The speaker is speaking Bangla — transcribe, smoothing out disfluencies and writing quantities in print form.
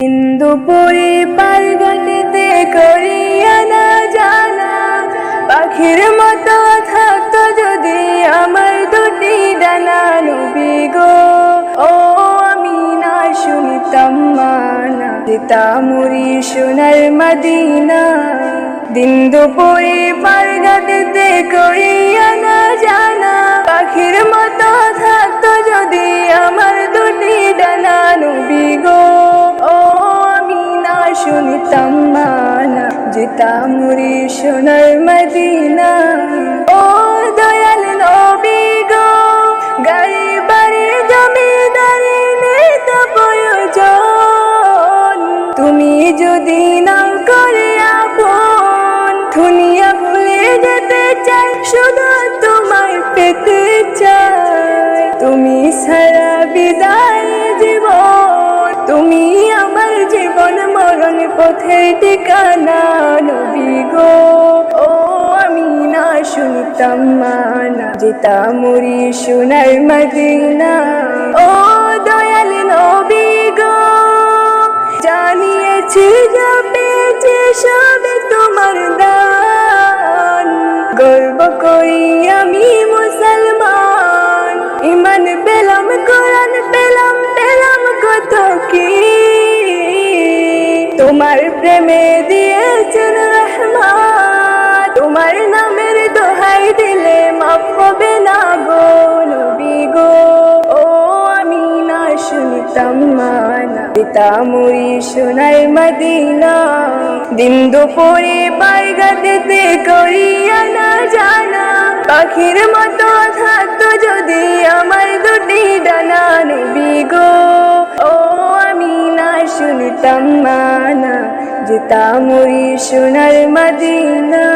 দুপুরে পারগানিতে করিয়া না জানা পাখির মতো থাকতো যদি আমার দুটি ডানা। নবী গো ও আমি না শুনিতাম মানা, যেতাম উড়ি সোনার মদিনা। দিন দুপুরে পারগানিতে করিয়া না জানা পাখির মতো থাকতো যদি আমার দুটি ডানা। নবী গো শুনিতাম মানা, যেতাম উড়ি সোনার মদিনা। ও দয়াল নবী গো গাড়ি বাড়ি জমিদারি নেতা প্রয়োজন, তুমি যদি নাও করে আপন দুনিয়া ভুলে যেতে চাই, শুধু তোমায় পেতে চাই। তুমি ছাড়া বিদায় জীবন, তুমি আমার জীবন মরণ পথের ঠিকানা। নবী গো ও আমি না শুনতাম মানা, যেতাম উড়ি সোনার মদিনা। ও দয়াল নবী গো জানিয়েছি যা পেয়েছি সব তোমার দান, গর্ব করি আমি মুসলমান। ইমান পেলাম, কোরআন পেলাম, পেলাম কত কি, তোমার প্রেমে দিয়েছেন রহমান। তোমার নামের দোহাই দিলে মাফ হবে না গো। নবী গো ও আমি না শুনতাম মানা, যেতাম উড়ি সোনার মদিনা। দিন দুপুরে পারগানিতে করিয়া না জানা পাখির মতো থাকতো যদি আমার দুটি ডানা। নবী গো ও আমি না শুনতাম মানা, যেতাম উড়ি সোনার মদিনা।